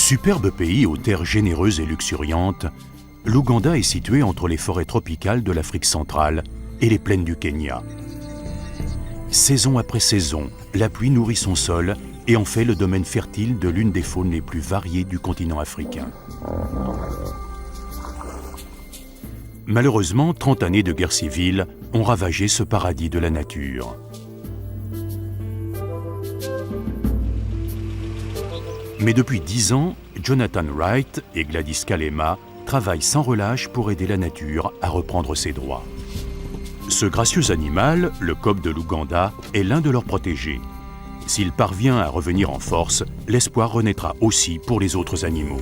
Superbe pays aux terres généreuses et luxuriantes, l'Ouganda est situé entre les forêts tropicales de l'Afrique centrale et les plaines du Kenya. Saison après saison, la pluie nourrit son sol et en fait le domaine fertile de l'une des faunes les plus variées du continent africain. Malheureusement, 30 années de guerre civile ont ravagé ce paradis de la nature. Mais depuis 10 ans, Jonathan Wright et Gladys Kalema travaillent sans relâche pour aider la nature à reprendre ses droits. Ce gracieux animal, le coq de l'Ouganda, est l'un de leurs protégés. S'il parvient à revenir en force, l'espoir renaîtra aussi pour les autres animaux.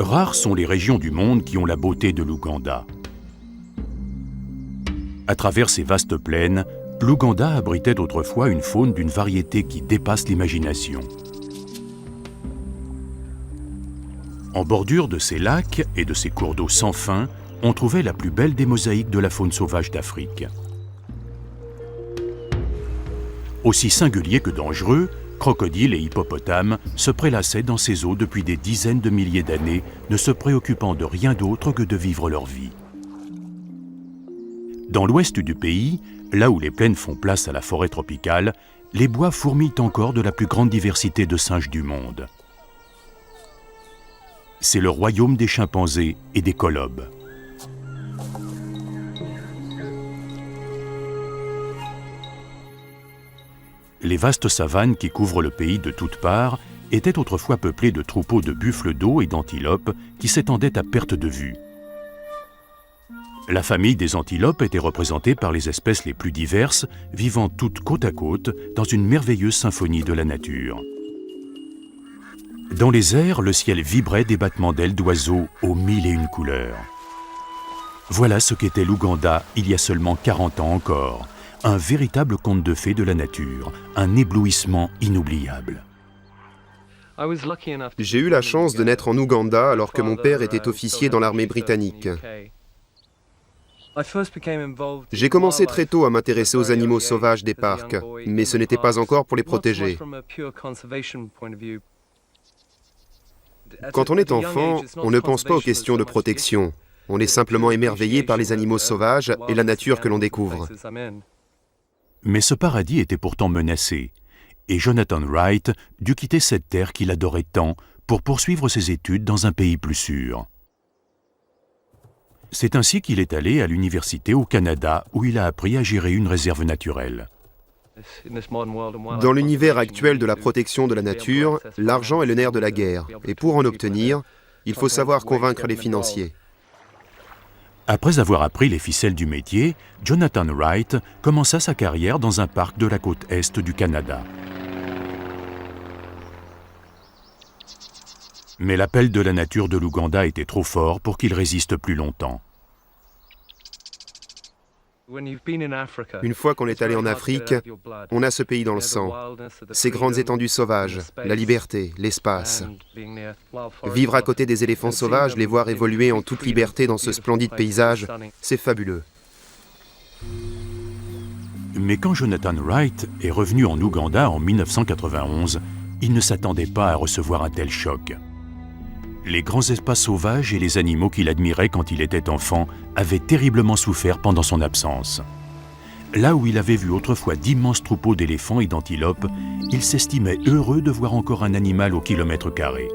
Rares sont les régions du monde qui ont la beauté de l'Ouganda. À travers ces vastes plaines, l'Ouganda abritait autrefois une faune d'une variété qui dépasse l'imagination. En bordure de ces lacs et de ces cours d'eau sans fin, on trouvait la plus belle des mosaïques de la faune sauvage d'Afrique. Aussi singuliers que dangereux, crocodiles et hippopotames se prélassaient dans ces eaux depuis des dizaines de milliers d'années, ne se préoccupant de rien d'autre que de vivre leur vie. Dans l'ouest du pays, là où les plaines font place à la forêt tropicale, les bois fourmillent encore de la plus grande diversité de singes du monde. C'est le royaume des chimpanzés et des colobes. Les vastes savanes qui couvrent le pays de toutes parts étaient autrefois peuplées de troupeaux de buffles d'eau et d'antilopes qui s'étendaient à perte de vue. La famille des antilopes était représentée par les espèces les plus diverses, vivant toutes côte à côte dans une merveilleuse symphonie de la nature. Dans les airs, le ciel vibrait des battements d'ailes d'oiseaux aux 1001 couleurs. Voilà ce qu'était l'Ouganda il y a seulement 40 ans encore. Un véritable conte de fées de la nature, un éblouissement inoubliable. J'ai eu la chance de naître en Ouganda alors que mon père était officier dans l'armée britannique. J'ai commencé très tôt à m'intéresser aux animaux sauvages des parcs, mais ce n'était pas encore pour les protéger. Quand on est enfant, on ne pense pas aux questions de protection. On est simplement émerveillé par les animaux sauvages et la nature que l'on découvre. Mais ce paradis était pourtant menacé, et Jonathan Wright dut quitter cette terre qu'il adorait tant pour poursuivre ses études dans un pays plus sûr. C'est ainsi qu'il est allé à l'université au Canada où il a appris à gérer une réserve naturelle. Dans l'univers actuel de la protection de la nature, l'argent est le nerf de la guerre, et pour en obtenir, il faut savoir convaincre les financiers. Après avoir appris les ficelles du métier, Jonathan Wright commença sa carrière dans un parc de la côte est du Canada. Mais l'appel de la nature de l'Ouganda était trop fort pour qu'il résiste plus longtemps. Une fois qu'on est allé en Afrique, on a ce pays dans le sang. Ces grandes étendues sauvages, la liberté, l'espace. Vivre à côté des éléphants sauvages, les voir évoluer en toute liberté dans ce splendide paysage, c'est fabuleux. Mais quand Jonathan Wright est revenu en Ouganda en 1991, il ne s'attendait pas à recevoir un tel choc. Les grands espaces sauvages et les animaux qu'il admirait quand il était enfant avaient terriblement souffert pendant son absence. Là où il avait vu autrefois d'immenses troupeaux d'éléphants et d'antilopes, il s'estimait heureux de voir encore un animal au kilomètre carré.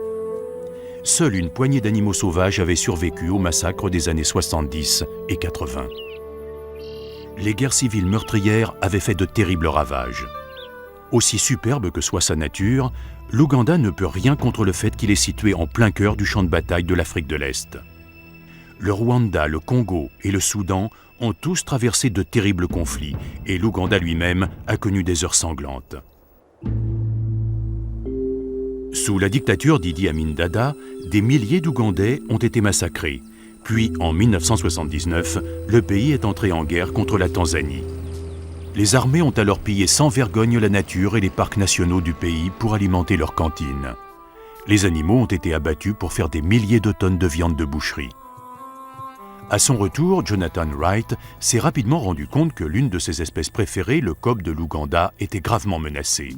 Seule une poignée d'animaux sauvages avait survécu au massacre des années 70 et 80. Les guerres civiles meurtrières avaient fait de terribles ravages. Aussi superbe que soit sa nature, l'Ouganda ne peut rien contre le fait qu'il est situé en plein cœur du champ de bataille de l'Afrique de l'Est. Le Rwanda, le Congo et le Soudan ont tous traversé de terribles conflits et l'Ouganda lui-même a connu des heures sanglantes. Sous la dictature d'Idi Amin Dada, des milliers d'Ougandais ont été massacrés. Puis, en 1979, le pays est entré en guerre contre la Tanzanie. Les armées ont alors pillé sans vergogne la nature et les parcs nationaux du pays pour alimenter leurs cantines. Les animaux ont été abattus pour faire des milliers de tonnes de viande de boucherie. À son retour, Jonathan Wright s'est rapidement rendu compte que l'une de ses espèces préférées, le kobe de l'Ouganda, était gravement menacée.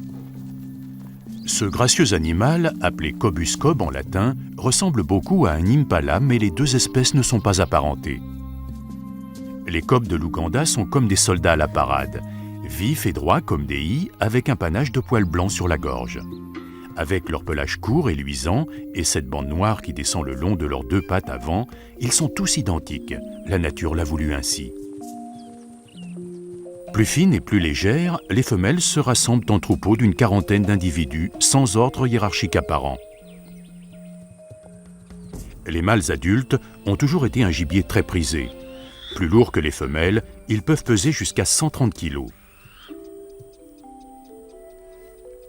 Ce gracieux animal, appelé Cobus cobe en latin, ressemble beaucoup à un impala, mais les deux espèces ne sont pas apparentées. Les kobs de l'Ouganda sont comme des soldats à la parade, vifs et droits comme des i, avec un panache de poils blancs sur la gorge. Avec leur pelage court et luisant et cette bande noire qui descend le long de leurs deux pattes avant, ils sont tous identiques. La nature l'a voulu ainsi. Plus fines et plus légères, les femelles se rassemblent en troupeaux d'une quarantaine d'individus sans ordre hiérarchique apparent. Les mâles adultes ont toujours été un gibier très prisé. Plus lourds que les femelles, ils peuvent peser jusqu'à 130 kg.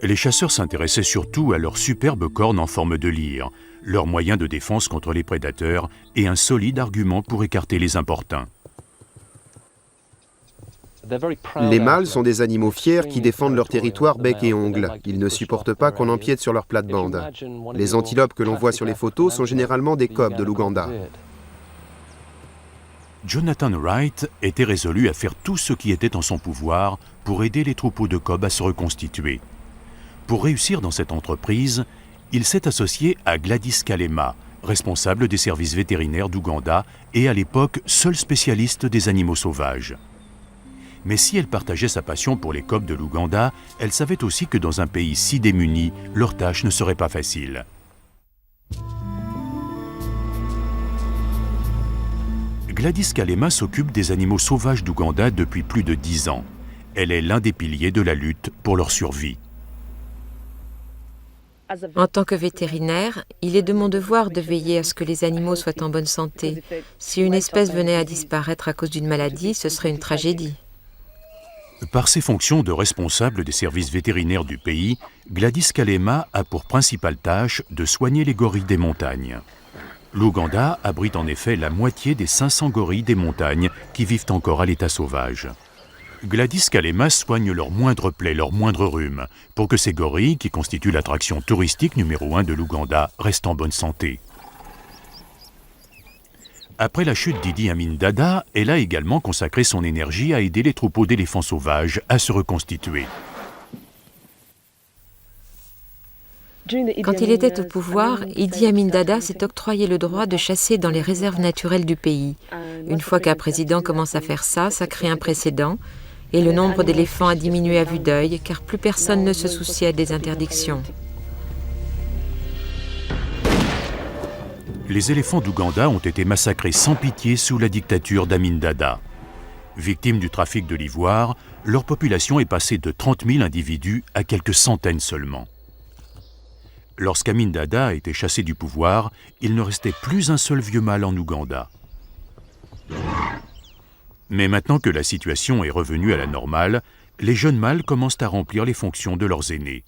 Les chasseurs s'intéressaient surtout à leurs superbes cornes en forme de lyre, leur moyen de défense contre les prédateurs et un solide argument pour écarter les importuns. Les mâles sont des animaux fiers qui défendent leur territoire bec et ongles. Ils ne supportent pas qu'on empiète sur leur plate-bande. Les antilopes que l'on voit sur les photos sont généralement des kobs de l'Ouganda. Jonathan Wright était résolu à faire tout ce qui était en son pouvoir pour aider les troupeaux de kobs à se reconstituer. Pour réussir dans cette entreprise, il s'est associé à Gladys Kalema, responsable des services vétérinaires d'Ouganda et à l'époque seule spécialiste des animaux sauvages. Mais si elle partageait sa passion pour les kobs de l'Ouganda, elle savait aussi que dans un pays si démuni, leur tâche ne serait pas facile. Gladys Kalema s'occupe des animaux sauvages d'Ouganda depuis plus de 10 ans. Elle est l'un des piliers de la lutte pour leur survie. En tant que vétérinaire, il est de mon devoir de veiller à ce que les animaux soient en bonne santé. Si une espèce venait à disparaître à cause d'une maladie, ce serait une tragédie. Par ses fonctions de responsable des services vétérinaires du pays, Gladys Kalema a pour principale tâche de soigner les gorilles des montagnes. L'Ouganda abrite en effet la moitié des 500 gorilles des montagnes qui vivent encore à l'état sauvage. Gladys Kalema soigne leurs moindres plaies, leurs moindres rhumes, pour que ces gorilles, qui constituent l'attraction touristique numéro 1 de l'Ouganda, restent en bonne santé. Après la chute d'Idi Amin Dada, elle a également consacré son énergie à aider les troupeaux d'éléphants sauvages à se reconstituer. Quand il était au pouvoir, Idi Amin Dada s'est octroyé le droit de chasser dans les réserves naturelles du pays. Une fois qu'un président commence à faire ça, ça crée un précédent, et le nombre d'éléphants a diminué à vue d'œil, car plus personne ne se souciait des interdictions. Les éléphants d'Ouganda ont été massacrés sans pitié sous la dictature d'Amin Dada. Victimes du trafic de l'ivoire, leur population est passée de 30 000 individus à quelques centaines seulement. Lorsqu'Amin Dada a été chassé du pouvoir, il ne restait plus un seul vieux mâle en Ouganda. Mais maintenant que la situation est revenue à la normale, les jeunes mâles commencent à remplir les fonctions de leurs aînés.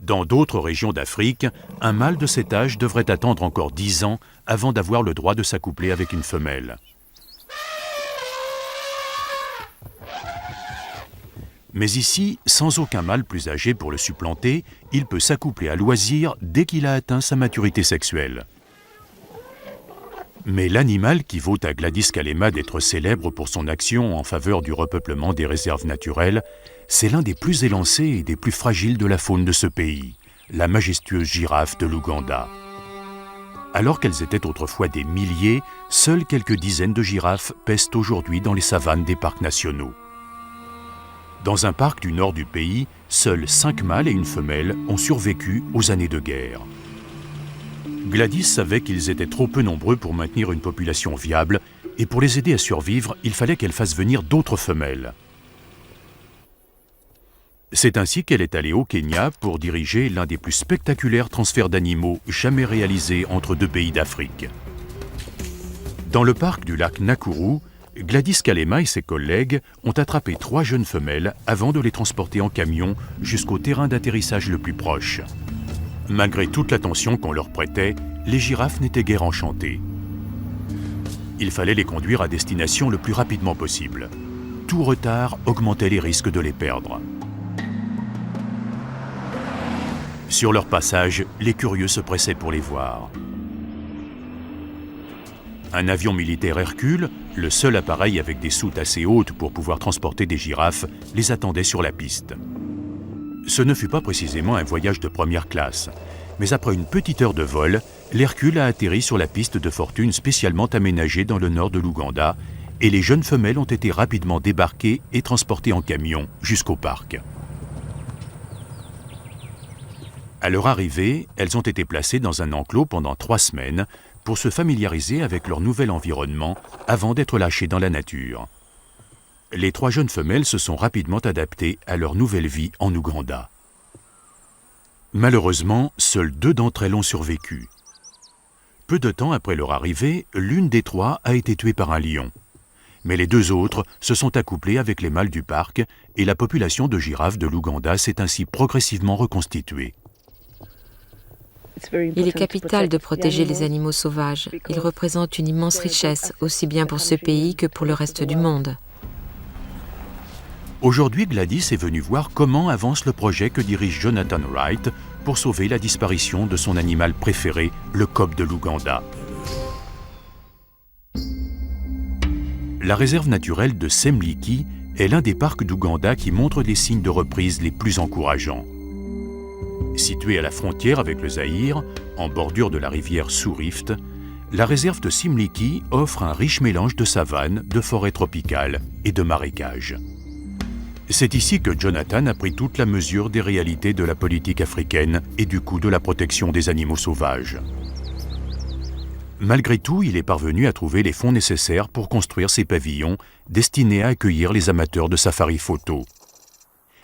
Dans d'autres régions d'Afrique, un mâle de cet âge devrait attendre encore 10 ans avant d'avoir le droit de s'accoupler avec une femelle. Mais ici, sans aucun mâle plus âgé pour le supplanter, il peut s'accoupler à loisir dès qu'il a atteint sa maturité sexuelle. Mais l'animal qui vaut à Gladys Kalema d'être célèbre pour son action en faveur du repeuplement des réserves naturelles, c'est l'un des plus élancés et des plus fragiles de la faune de ce pays, la majestueuse girafe de l'Ouganda. Alors qu'elles étaient autrefois des milliers, seules quelques dizaines de girafes pèsent aujourd'hui dans les savanes des parcs nationaux. Dans un parc du nord du pays, seuls 5 mâles et une femelle ont survécu aux années de guerre. Gladys savait qu'ils étaient trop peu nombreux pour maintenir une population viable, et pour les aider à survivre, il fallait qu'elle fasse venir d'autres femelles. C'est ainsi qu'elle est allée au Kenya pour diriger l'un des plus spectaculaires transferts d'animaux jamais réalisés entre deux pays d'Afrique. Dans le parc du lac Nakuru, Gladys Kalema et ses collègues ont attrapé 3 jeunes femelles avant de les transporter en camion jusqu'au terrain d'atterrissage le plus proche. Malgré toute l'attention qu'on leur prêtait, les girafes n'étaient guère enchantées. Il fallait les conduire à destination le plus rapidement possible. Tout retard augmentait les risques de les perdre. Sur leur passage, les curieux se pressaient pour les voir. Un avion militaire Hercule, le seul appareil avec des soutes assez hautes pour pouvoir transporter des girafes, les attendait sur la piste. Ce ne fut pas précisément un voyage de première classe, mais après une petite heure de vol, l'Hercule a atterri sur la piste de fortune spécialement aménagée dans le nord de l'Ouganda, et les jeunes femelles ont été rapidement débarquées et transportées en camion jusqu'au parc. À leur arrivée, elles ont été placées dans un enclos pendant 3 semaines pour se familiariser avec leur nouvel environnement avant d'être lâchées dans la nature. Les 3 jeunes femelles se sont rapidement adaptées à leur nouvelle vie en Ouganda. Malheureusement, seules 2 d'entre elles ont survécu. Peu de temps après leur arrivée, l'une des 3 a été tuée par un lion. Mais les 2 autres se sont accouplées avec les mâles du parc et la population de girafes de l'Ouganda s'est ainsi progressivement reconstituée. Il est capital de protéger les animaux sauvages. Ils représentent une immense richesse, aussi bien pour ce pays que pour le reste du monde. Aujourd'hui, Gladys est venue voir comment avance le projet que dirige Jonathan Wright pour sauver la disparition de son animal préféré, le cob de l'Ouganda. La réserve naturelle de Semliki est l'un des parcs d'Ouganda qui montre les signes de reprise les plus encourageants. Située à la frontière avec le Zaïre, en bordure de la rivière Sous-Rift, la réserve de Semliki offre un riche mélange de savane, de forêts tropicales et de marécages. C'est ici que Jonathan a pris toute la mesure des réalités de la politique africaine et du coût de la protection des animaux sauvages. Malgré tout, il est parvenu à trouver les fonds nécessaires pour construire ces pavillons destinés à accueillir les amateurs de safari photo.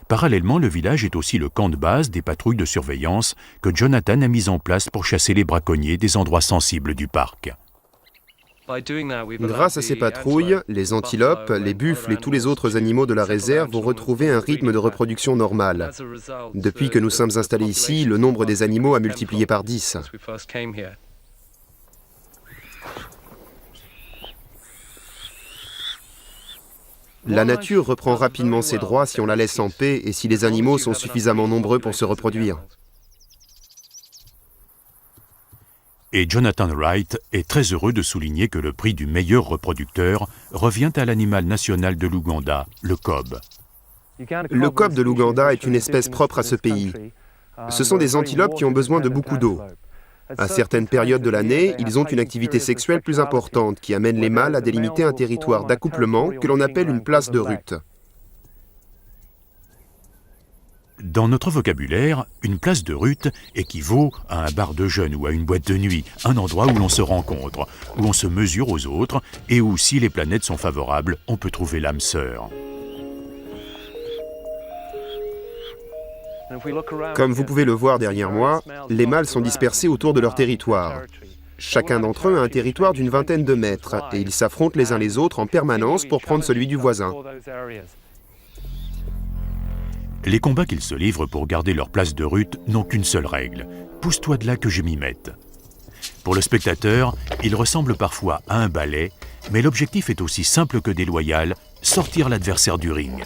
Parallèlement, le village est aussi le camp de base des patrouilles de surveillance que Jonathan a mis en place pour chasser les braconniers des endroits sensibles du parc. Grâce à ces patrouilles, les antilopes, les buffles et tous les autres animaux de la réserve vont retrouver un rythme de reproduction normal. Depuis que nous sommes installés ici, le nombre des animaux a multiplié par 10. La nature reprend rapidement ses droits si on la laisse en paix et si les animaux sont suffisamment nombreux pour se reproduire. Et Jonathan Wright est très heureux de souligner que le prix du meilleur reproducteur revient à l'animal national de l'Ouganda, le cob. Le cob de l'Ouganda est une espèce propre à ce pays. Ce sont des antilopes qui ont besoin de beaucoup d'eau. À certaines périodes de l'année, ils ont une activité sexuelle plus importante qui amène les mâles à délimiter un territoire d'accouplement que l'on appelle une place de rut. Dans notre vocabulaire, une place de rut équivaut à un bar de jeunes ou à une boîte de nuit, un endroit où l'on se rencontre, où on se mesure aux autres et où, si les planètes sont favorables, on peut trouver l'âme sœur. Comme vous pouvez le voir derrière moi, les mâles sont dispersés autour de leur territoire. Chacun d'entre eux a un territoire d'une vingtaine de mètres et ils s'affrontent les uns les autres en permanence pour prendre celui du voisin. Les combats qu'ils se livrent pour garder leur place de rut n'ont qu'une seule règle. Pousse-toi de là que je m'y mette. Pour le spectateur, il ressemble parfois à un ballet, mais l'objectif est aussi simple que déloyal, sortir l'adversaire du ring.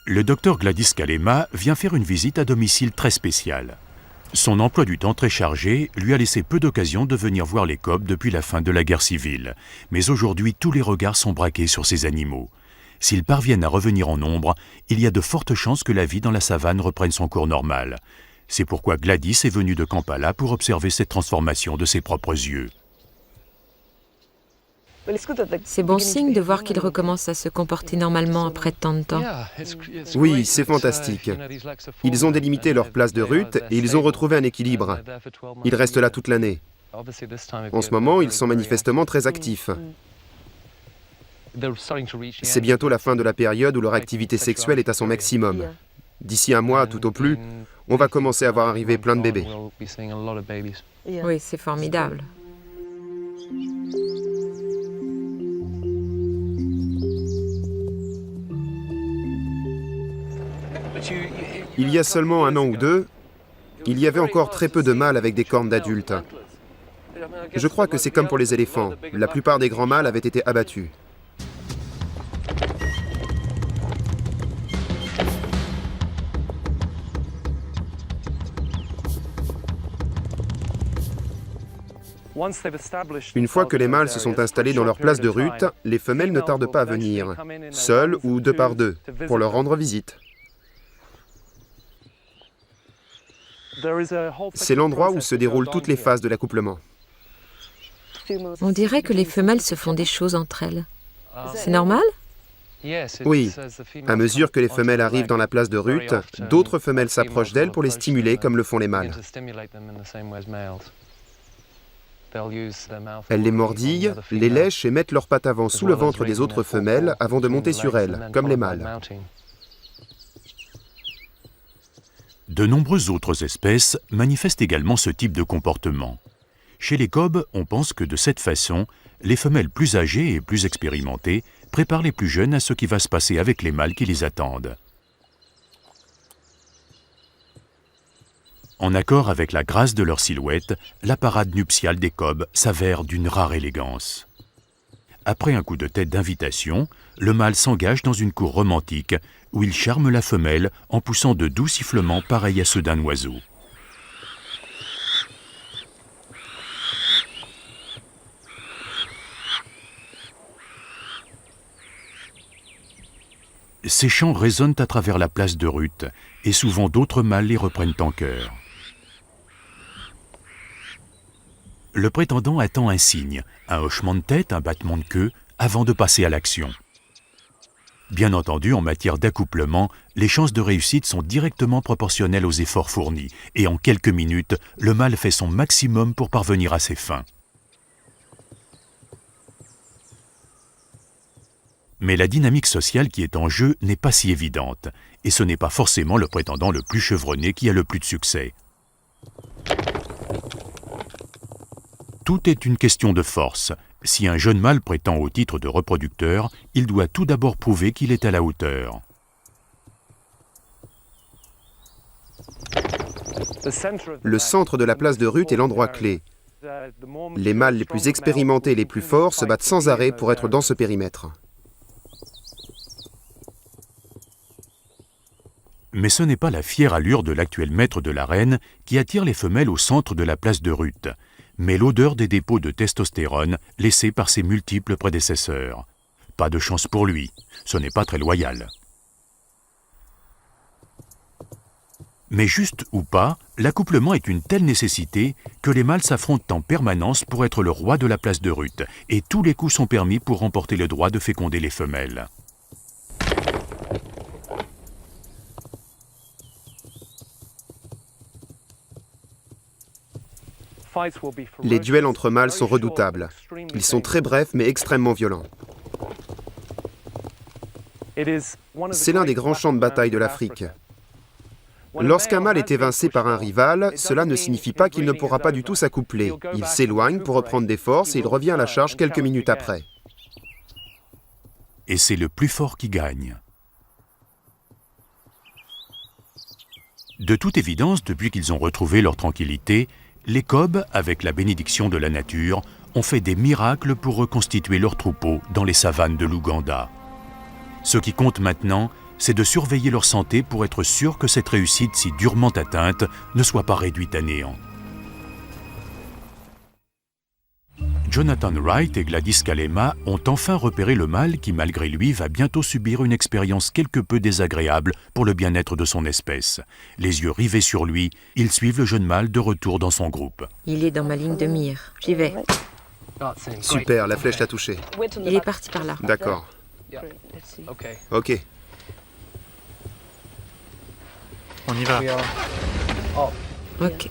Le docteur Gladys Kalema vient faire une visite à domicile très spéciale. Son emploi du temps très chargé lui a laissé peu d'occasions de venir voir les cobs depuis la fin de la guerre civile. Mais aujourd'hui, tous les regards sont braqués sur ces animaux. S'ils parviennent à revenir en nombre, il y a de fortes chances que la vie dans la savane reprenne son cours normal. C'est pourquoi Gladys est venue de Kampala pour observer cette transformation de ses propres yeux. C'est bon signe de voir qu'ils recommencent à se comporter normalement après tant de temps. Oui, c'est fantastique. Ils ont délimité leur place de rut et ils ont retrouvé un équilibre. Ils restent là toute l'année. En ce moment, ils sont manifestement très actifs. C'est bientôt la fin de la période où leur activité sexuelle est à son maximum. D'ici un mois, tout au plus, on va commencer à voir arriver plein de bébés. Oui, c'est formidable. Il y a seulement un an ou deux, il y avait encore très peu de mâles avec des cornes d'adultes. Je crois que c'est comme pour les éléphants. La plupart des grands mâles avaient été abattus. Une fois que les mâles se sont installés dans leur place de rut, les femelles ne tardent pas à venir, seules ou deux par deux, pour leur rendre visite. C'est l'endroit où se déroulent toutes les phases de l'accouplement. On dirait que les femelles se font des choses entre elles. C'est normal? Oui, à mesure que les femelles arrivent dans la place de rut, d'autres femelles s'approchent d'elles pour les stimuler comme le font les mâles. Elles les mordillent, les lèchent et mettent leurs pattes avant sous le ventre des autres femelles avant de monter sur elles, comme les mâles. De nombreuses autres espèces manifestent également ce type de comportement. Chez les kobs, on pense que de cette façon, les femelles plus âgées et plus expérimentées préparent les plus jeunes à ce qui va se passer avec les mâles qui les attendent. En accord avec la grâce de leur silhouette, la parade nuptiale des kobs s'avère d'une rare élégance. Après un coup de tête d'invitation, le mâle s'engage dans une cour romantique où il charme la femelle en poussant de doux sifflements pareils à ceux d'un oiseau. Ces chants résonnent à travers la place de rut et souvent d'autres mâles les reprennent en chœur. Le prétendant attend un signe, un hochement de tête, un battement de queue, avant de passer à l'action. Bien entendu, en matière d'accouplement, les chances de réussite sont directement proportionnelles aux efforts fournis, et en quelques minutes, le mâle fait son maximum pour parvenir à ses fins. Mais la dynamique sociale qui est en jeu n'est pas si évidente, et ce n'est pas forcément le prétendant le plus chevronné qui a le plus de succès. Tout est une question de force. Si un jeune mâle prétend au titre de reproducteur, il doit tout d'abord prouver qu'il est à la hauteur. Le centre de la place de rut est l'endroit clé. Les mâles les plus expérimentés et les plus forts se battent sans arrêt pour être dans ce périmètre. Mais ce n'est pas la fière allure de l'actuel maître de l'arène qui attire les femelles au centre de la place de rut, mais l'odeur des dépôts de testostérone laissés par ses multiples prédécesseurs. Pas de chance pour lui, ce n'est pas très loyal. Mais juste ou pas, l'accouplement est une telle nécessité que les mâles s'affrontent en permanence pour être le roi de la place de rut, et tous les coups sont permis pour remporter le droit de féconder les femelles. Les duels entre mâles sont redoutables. Ils sont très brefs mais extrêmement violents. C'est l'un des grands champs de bataille de l'Afrique. Lorsqu'un mâle est évincé par un rival, cela ne signifie pas qu'il ne pourra pas du tout s'accoupler. Il s'éloigne pour reprendre des forces et il revient à la charge quelques minutes après. Et c'est le plus fort qui gagne. De toute évidence, depuis qu'ils ont retrouvé leur tranquillité, les kobs, avec la bénédiction de la nature, ont fait des miracles pour reconstituer leur troupeau dans les savanes de l'Ouganda. Ce qui compte maintenant, c'est de surveiller leur santé pour être sûr que cette réussite si durement atteinte ne soit pas réduite à néant. Jonathan Wright et Gladys Kalema ont enfin repéré le mâle qui, malgré lui, va bientôt subir une expérience quelque peu désagréable pour le bien-être de son espèce. Les yeux rivés sur lui, ils suivent le jeune mâle de retour dans son groupe. Il est dans ma ligne de mire. J'y vais. Super, la flèche l'a touché. Il est parti par là. D'accord. Ok. On y va. Ok.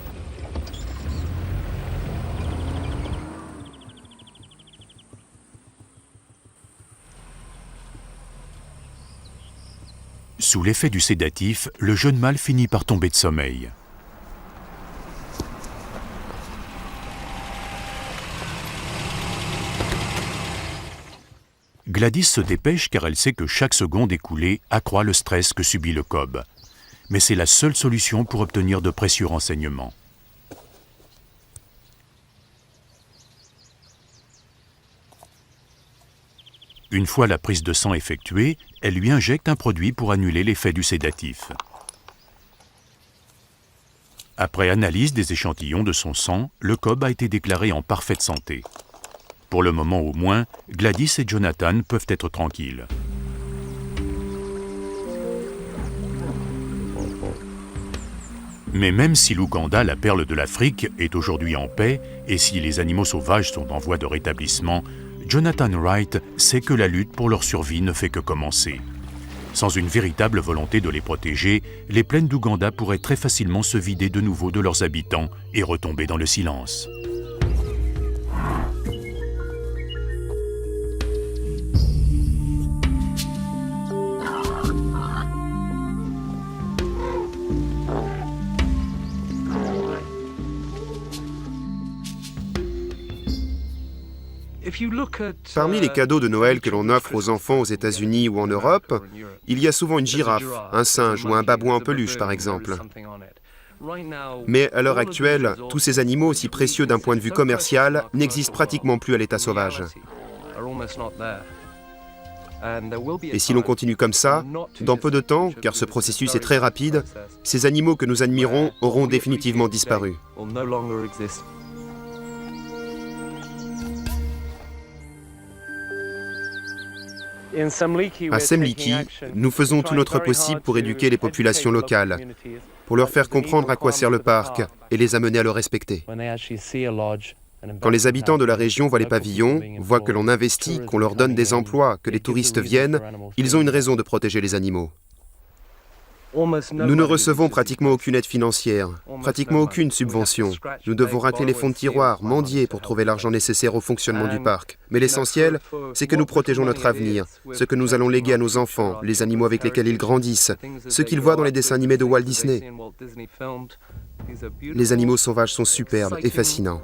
Sous l'effet du sédatif, le jeune mâle finit par tomber de sommeil. Gladys se dépêche car elle sait que chaque seconde écoulée accroît le stress que subit le cob. Mais c'est la seule solution pour obtenir de précieux renseignements. Une fois la prise de sang effectuée, elle lui injecte un produit pour annuler l'effet du sédatif. Après analyse des échantillons de son sang, le cob a été déclaré en parfaite santé. Pour le moment au moins, Gladys et Jonathan peuvent être tranquilles. Mais même si l'Ouganda, la perle de l'Afrique, est aujourd'hui en paix, et si les animaux sauvages sont en voie de rétablissement, Jonathan Wright sait que la lutte pour leur survie ne fait que commencer. Sans une véritable volonté de les protéger, les plaines d'Ouganda pourraient très facilement se vider de nouveau de leurs habitants et retomber dans le silence. Parmi les cadeaux de Noël que l'on offre aux enfants aux États-Unis ou en Europe, il y a souvent une girafe, un singe ou un babouin en peluche, par exemple. Mais à l'heure actuelle, tous ces animaux, aussi précieux d'un point de vue commercial, n'existent pratiquement plus à l'état sauvage. Et si l'on continue comme ça, dans peu de temps, car ce processus est très rapide, ces animaux que nous admirons auront définitivement disparu. À Semliki, nous faisons tout notre possible pour éduquer les populations locales, pour leur faire comprendre à quoi sert le parc et les amener à le respecter. Quand les habitants de la région voient les pavillons, voient que l'on investit, qu'on leur donne des emplois, que les touristes viennent, ils ont une raison de protéger les animaux. Nous ne recevons pratiquement aucune aide financière, pratiquement aucune subvention. Nous devons racler les fonds de tiroir, mendier pour trouver l'argent nécessaire au fonctionnement du parc. Mais l'essentiel, c'est que nous protégeons notre avenir, ce que nous allons léguer à nos enfants, les animaux avec lesquels ils grandissent, ce qu'ils voient dans les dessins animés de Walt Disney. Les animaux sauvages sont superbes et fascinants.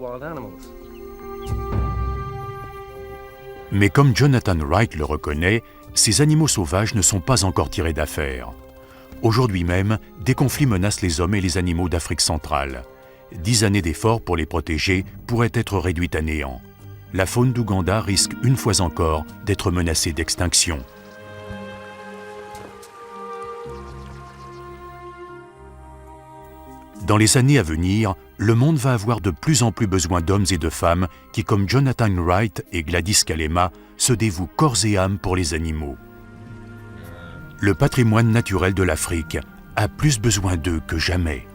Mais comme Jonathan Wright le reconnaît, ces animaux sauvages ne sont pas encore tirés d'affaire. Aujourd'hui même, des conflits menacent les hommes et les animaux d'Afrique centrale. 10 années d'efforts pour les protéger pourraient être réduites à néant. La faune d'Ouganda risque une fois encore d'être menacée d'extinction. Dans les années à venir, le monde va avoir de plus en plus besoin d'hommes et de femmes qui, comme Jonathan Wright et Gladys Kalema, se dévouent corps et âme pour les animaux. Le patrimoine naturel de l'Afrique a plus besoin d'eux que jamais.